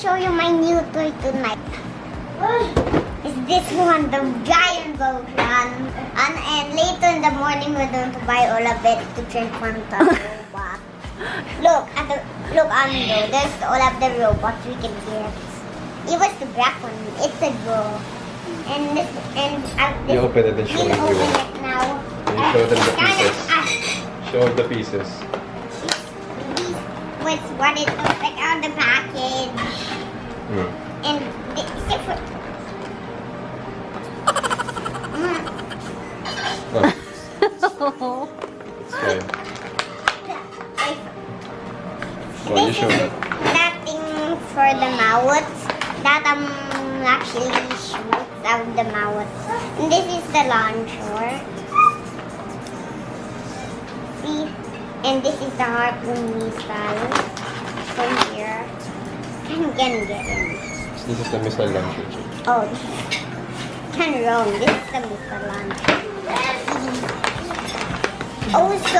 show you my new toy tonight. Is this one, the giant Voltron. And later in the morning, we're going to buy all of it to transform to a robot. Look on though. There's all of the robots we can get. It was the black one. It's a girl. And this, You open it and show we'll it. open it now. You show them the Kind pieces. of, Show the pieces. What's what it looks like on the package. And except for Oh. It's fine. Well, you show that. That thing for the mouth that actually shoots out the mouth. And this is the launcher. See? And this is the harpoon missile. From here. I'm gonna get in. This is the missile launcher. Oh, this is kind of wrong. This is the missile launcher. Also,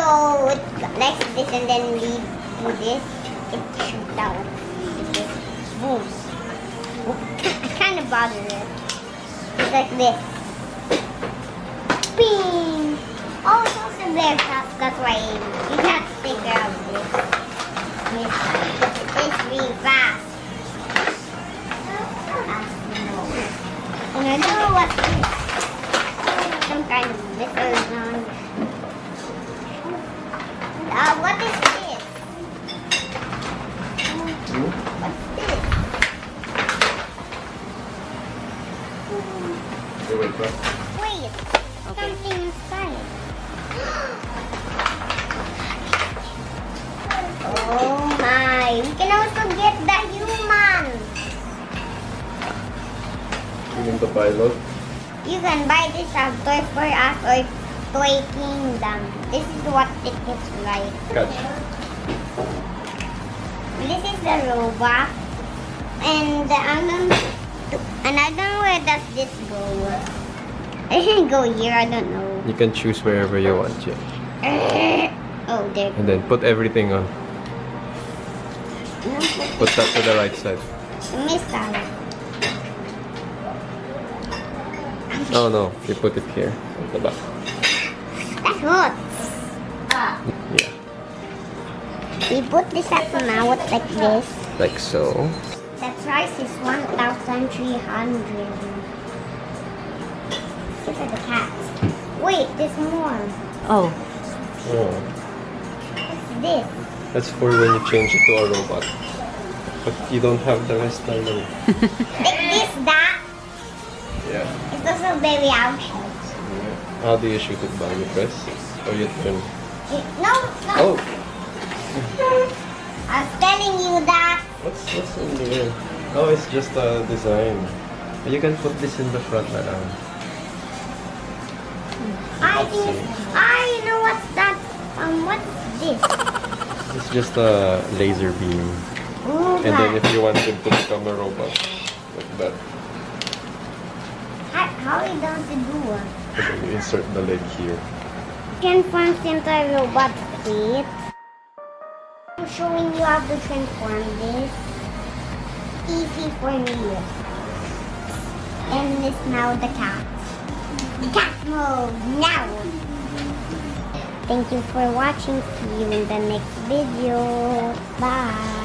like this and then lead to this, it shoots out. Boom. I kind of bother it. It's like this. Bing! Oh, it's also very fast. That's why you have to take care of this. It's really fast. And I don't know what's this. Some kind of missile launch. What is this? What's this? Wait, something inside. Oh my, we can also get the human. You mean the pilot? You can buy this as Toy for Us or Toy Kingdom. This is what it looks like. Catch. This is the robot. And I don't know where does this go. I didn't go here, I don't know. You can choose wherever you want, yeah. Oh, there. And then put everything on. Put that to the right side. Missile. Oh no, you put it here at the back. That's hot. Yeah, We put this at the mouth like this. like so. The price is 1,300. These are the cats. Wait, there's more. Oh. Oh, What's this? that's for when you change it to a robot. But you don't have the rest of them. Like this, that. Yeah. It's also very ouchy. How do you shoot it by? You press? Or you turn? No. Oh! I was telling you that. What's in there? Oh, it's just a design. You can put this in the front na lang. I know what's that. What's this? It's just a laser beam. Ooh, And then if you want him to become a robot, like that, how are you going to do it? then you insert the leg here. Transform into a robot feet. I'm showing you how to transform this. Easy for me. And this now the cat. Cat mode now. Thank you for watching. See you in the next video. Bye.